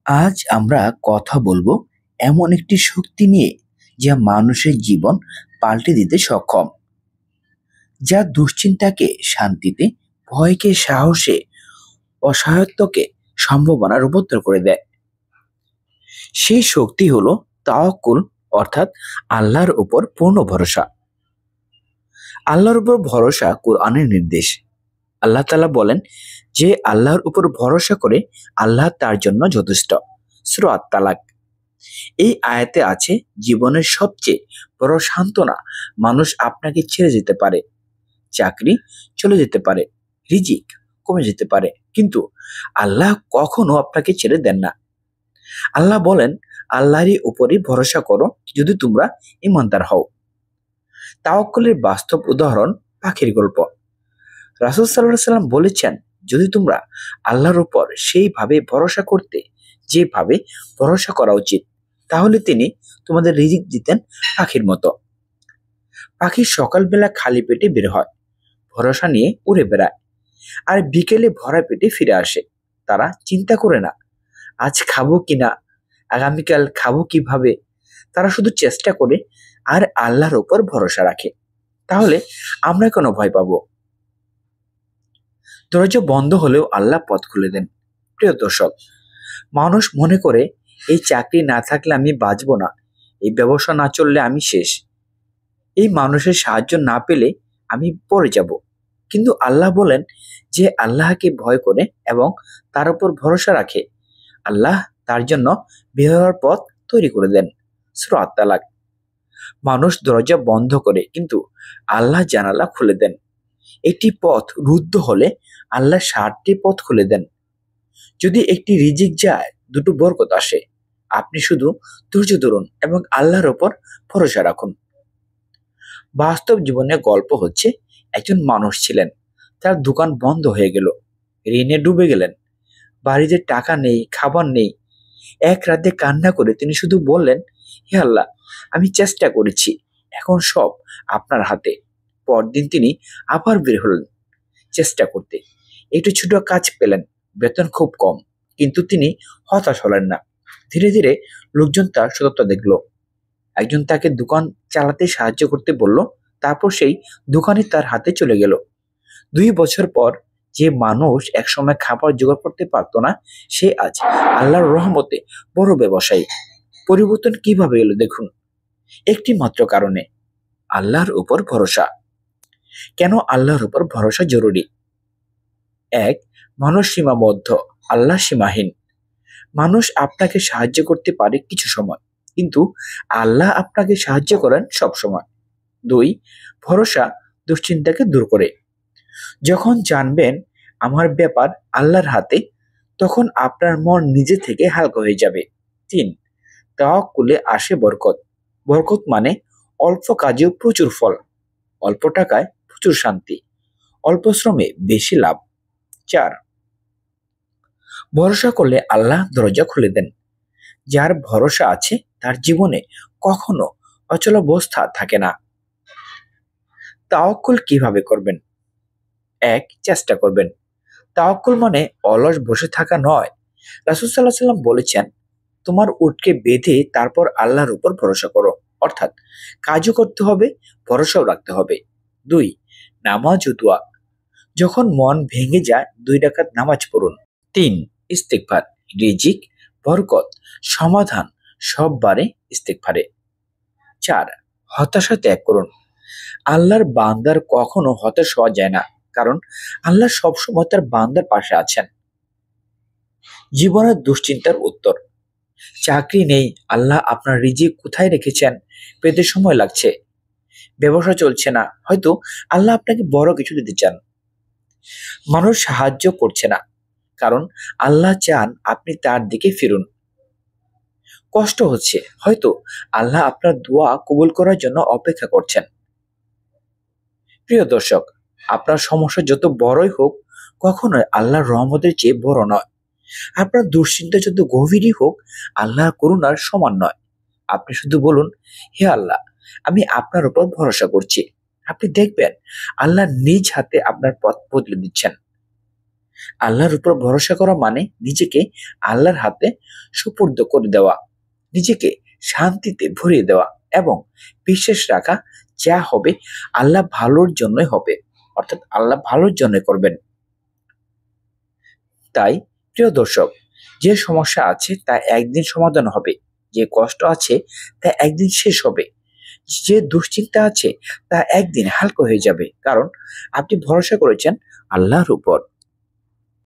আজ আমরা কথা বলবো এমন একটি শক্তি নিয়ে যা মানুষের জীবন পাল্টে দিতে সক্ষম, যা দুশ্চিন্তাকে শান্তিতে, ভয়কে সাহসে, অসহায়ত্বকে সম্ভাবনা রূপান্তর করে দেয়। সেই শক্তি হলো তাওয়াক্কুল, অর্থাৎ আল্লাহর উপর পূর্ণ ভরসা। আল্লাহর উপর ভরসা কোরআনের নির্দেশ। আল্লাহ তাআলা বলেন যে আল্লাহর উপর ভরসা করে আল্লাহ তার জন্য যথেষ্ট। সূরা আত-তালাক। এই আয়াতে আছে জীবনের সবচেয়ে বড় সান্ত্বনা। মানুষ আপনাকে ছেড়ে যেতে পারে, চাকরি চলে যেতে পারে, রিজিক কমে যেতে পারে, কিন্তু আল্লাহ কখনো আপনাকে ছেড়ে দেন না। আল্লাহ বলেন, আল্লাহরই উপরই ভরসা করো যদি তোমরা ঈমানদার হও। তাওয়াক্কুলের বাস্তব উদাহরণ পাখির গল্প। রাসূল সাল্লাল্লাহু আলাইহি সাল্লাম বলেছেন, যদি তোমরা আল্লাহর উপর সেইভাবে ভরসা করতে যেভাবে ভরসা করা উচিত, তাহলে তিনি তোমাদের রিজিক দিতেন পাখির মতো। পাখি সকালবেলা খালি পেটে বের হয়, ভরসা নিয়ে উড়ে বেড়ায়, আর বিকেলে ভরা পেটে ফিরে আসে। তারা চিন্তা করে না আজ খাবো কিনা, আগামীকাল খাবো কিভাবে। তারা শুধু চেষ্টা করে আর আল্লাহর উপর ভরসা রাখে। তাহলে আমরা কেন ভয় পাবো? দরজা বন্ধ হলেও আল্লাহ পথ খুলে দেন। প্রিয় দর্শক, মানুষ মনে করে এই চাকরি না থাকলে আমি বাঁচবো না, এই ব্যবসা না চললে আমি শেষ, এই মানুষের সাহায্য না পেলে আমি পড়ে যাব। কিন্তু আল্লাহ বলেন যে আল্লাহকে ভয় করে এবং তার উপর ভরসা রাখে, আল্লাহ তার জন্য বের হওয়ার পথ তৈরি করে দেন। সূরা আত-তালাক। মানুষ দরজা বন্ধ করে, কিন্তু আল্লাহ জানালা খুলে দেন। একটি পথ রুদ্ধ হলে আল্লাহ ৬০টি পথ খুলে দেন। যদি একটি রিজিক যায়, দুটো বরকত আসে। আপনি শুধু ধৈর্য ধরুন এবং আল্লাহর ওপর ভরসা রাখুন। বাস্তব জীবনে গল্প হচ্ছে, একজন মানুষ ছিলেন, তার দোকান বন্ধ হয়ে গেল, ঋণে ডুবে গেলেন, বাড়িতে টাকা নেই, খাবার নেই। এক রাতে কান্না করে তিনি শুধু বললেন, হে আল্লাহ, আমি চেষ্টা করেছি, এখন সব আপনার হাতে। পরদিন তিনি আবার বের হলেন চেষ্টা করতে। একটু ছোট কাজ পেলেন, বেতন খুব কম, কিন্তু তিনি হতাশ হলেন না। ধীরে ধীরে লোকজন তার সততা দেখল। একজন তাকে দোকান চালাতে সাহায্য করতে বলল, তারপর সেই দোকানে তার হাতে চলে গেল। ২ বছর পর যে মানুষ একসময় খাবার জোগাড় করতে পারতো না, সে আজ আল্লাহর রহমতে বড় ব্যবসায়ী। পরিবর্তন কিভাবে এলো দেখুন, একটি মাত্র কারণে, আল্লাহর উপর ভরসা। কেন আল্লাহর উপর ভরসা জরুরি? ১. মানুষ সীমাবদ্ধ, আল্লাহ সীমাহীন। মানুষ আপনাকে সাহায্য করতে পারে কিছু সময়, কিন্তু আল্লাহ আপনাকে সাহায্য করেন সব সময়। ২. ভরসা দুশ্চিন্তাকে দূর করে। যখন জানবেন আমার ব্যাপার আল্লাহর হাতে, তখন আপনার মন নিজে থেকে হালকা হয়ে যাবে। ৩. তাওয়াক্কুলে আসে বরকত। বরকত মানে অল্প কাজেও প্রচুর ফল, অল্প টাকায় প্রচুর শান্তি, অল্প শ্রমে বেশি লাভ। ৪. ভরসা করলে আল্লাহ দরজা খুলে দেন। যার ভরসা আছে তার জীবনে কখনো অচলাবস্থা থাকে না। তাওয়াক্কুল কিভাবে করবেন? ১. চেষ্টা করবেন। তাওয়াক্কুল মানে অলস বসে থাকা নয়। রাসূল সাল্লাল্লাহু আলাইহি সাল্লাম বলেছেন, তোমার উটকে বেঁধে তারপর আল্লাহর উপর ভরসা করো। অর্থাৎ কাজও করতে হবে, ভরসাও রাখতে হবে। ২. নামাজ ও দোয়া। যখন মন ভেঙে যায় ২ রাকাত নামাজ পড়ুন। ৩. ইস্তিগফার। রিজিক, বরকত, সমাধান সব বারে ইস্তিগফারে। ৪. হতাশা ত্যাগ করুন। আল্লাহর বান্দার কখনো হতাশ হওয়া যায় না, কারণ আল্লাহ সবসময় তার বান্দার পাশে আছেন। জীবনের দুশ্চিন্তার উত্তর। চাকরি নেই, আল্লাহ আপনার রিজিক কোথায় রেখেছেন পেতে সময় লাগছে। ব্যবসা চলছে না, হয়তো আল্লাহ আপনাকে বড় কিছু দিতে চান। মানুষ সাহায্য করছে না, কারণ আল্লাহ চান আপনি তার দিকে ফিরুন। কষ্ট হচ্ছে, হয়তো আল্লাহ আপনার দোয়া কবুল করার জন্য অপেক্ষা করছেন। প্রিয় দর্শক, আপনার সমস্যা যত বড়ই হোক, কখনোই আল্লাহর রহমতের চেয়ে বড় নয়। আপনার দুশ্চিন্তা যত গভীরই হোক, আল্লাহর করুণার সমান নয়। আপনি শুধু বলুন, হে আল্লাহ, আমি আপনার উপর ভরসা করছি। আপনি দেখবেন আল্লাহ নিজ হাতে আপনার পথ বদলে দিচ্ছেন। আল্লাহর উপর ভরসা করা মানে নিজেকে আল্লাহর হাতে সুপর্দ করে দেওয়া, নিজেকে শান্তিতে ভরিয়ে দেওয়া এবং বিশ্বাস রাখা যা হবে আল্লাহ ভালোর জন্যই হবে, অর্থাৎ আল্লাহ ভালোর জন্য করবেন। তাই প্রিয় দর্শক, যে সমস্যা আছে তা একদিন সমাধান হবে, যে কষ্ট আছে তা একদিন শেষ হবে, যে দুশ্চিন্তা আছে তা একদিন হালকা হয়ে যাবে, কারণ আপনি ভরসা করেছেন আল্লাহর উপর।